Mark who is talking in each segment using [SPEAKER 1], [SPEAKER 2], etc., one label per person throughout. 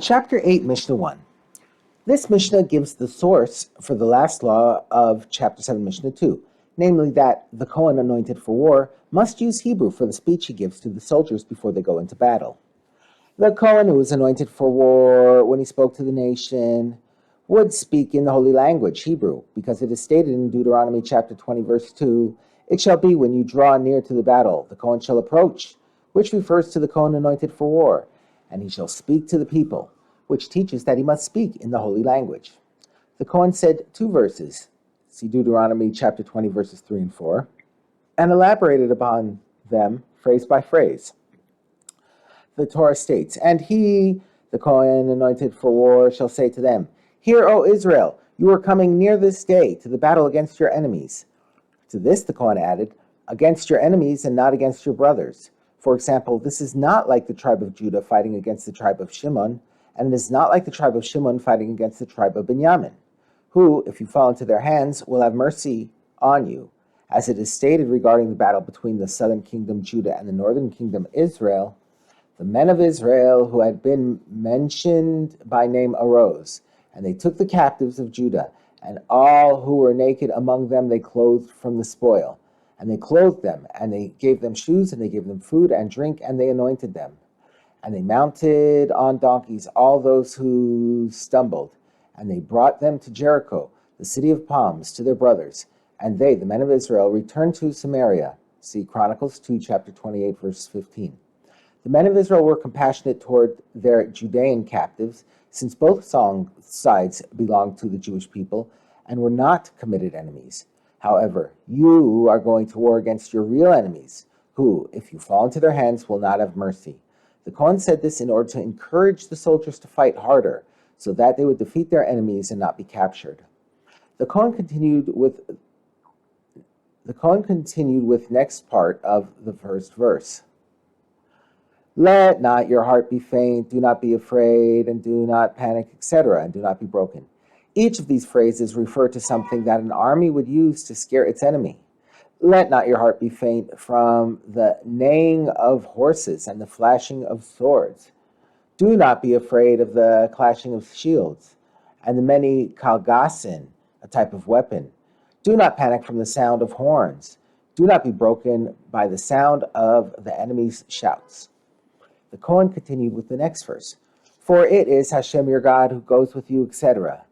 [SPEAKER 1] Chapter 8, Mishnah 1. This Mishnah gives the source for the last law of Chapter 7, Mishnah 2, namely that the Kohen anointed for war must use Hebrew for the speech he gives to the soldiers before they go into battle. The Kohen who was anointed for war, when he spoke to the nation, would speak in the holy language, Hebrew, because it is stated in Deuteronomy chapter 20, verse 2, "It shall be when you draw near to the battle, the Kohen shall approach," which refers to the Kohen anointed for war, "and he shall speak to the people," which teaches that he must speak in the holy language. The Kohen said two verses, see Deuteronomy chapter 20, verses 3 and 4, and elaborated upon them phrase by phrase. The Torah states, "And he, the Kohen anointed for war, shall say to them, 'Hear, O Israel, you are coming near this day to the battle against your enemies.'" To this the Kohen added, "Against your enemies and not against your brothers." For example, this is not like the tribe of Judah fighting against the tribe of Shimon, and it is not like the tribe of Shimon fighting against the tribe of Benjamin, who, if you fall into their hands, will have mercy on you. As it is stated regarding the battle between the southern kingdom Judah and the northern kingdom Israel, the men of Israel who had been mentioned by name arose, and they took the captives of Judah, and all who were naked among them they clothed from the spoil. And they clothed them, and they gave them shoes, and they gave them food and drink, and they anointed them. And they mounted on donkeys all those who stumbled, and they brought them to Jericho, the city of palms, to their brothers. And they, the men of Israel, returned to Samaria. See Chronicles 2, chapter 28, verse 15. The men of Israel were compassionate toward their Judean captives, since both sides belonged to the Jewish people and were not committed enemies. However, you are going to war against your real enemies, who, if you fall into their hands, will not have mercy. The Kohen said this in order to encourage the soldiers to fight harder, so that they would defeat their enemies and not be captured. The Kohen continued with next part of the first verse. "Let not your heart be faint, do not be afraid, and do not panic, etc., and do not be broken." Each of these phrases refer to something that an army would use to scare its enemy. "Let not your heart be faint," from the neighing of horses and the flashing of swords. "Do not be afraid of the clashing of shields and the many kalgasin, a type of weapon. Do not panic from the sound of horns. Do not be broken by the sound of the enemy's shouts." The Kohen continued with the next verse. "For it is Hashem your God who goes with you," etc.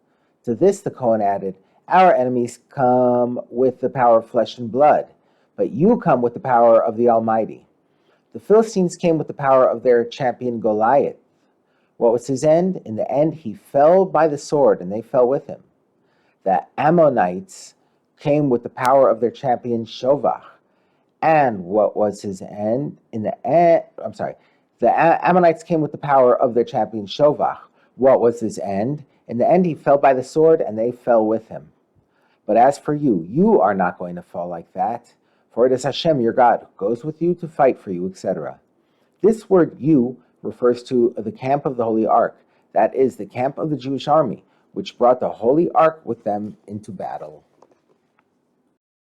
[SPEAKER 1] To this the Kohen added, "Our enemies come with the power of flesh and blood, but you come with the power of the Almighty." The Philistines came with the power of their champion Goliath. What was his end? In the end, he fell by the sword, and they fell with him. The Ammonites came with the power of their champion Shovach. And what was his end? The Ammonites came with the power of their champion Shovach. What was his end? In the end, he fell by the sword, and they fell with him. But as for you, you are not going to fall like that, for it is Hashem your God who goes with you to fight for you, etc. This word "you" refers to the camp of the Holy Ark, that is, the camp of the Jewish army, which brought the Holy Ark with them into battle.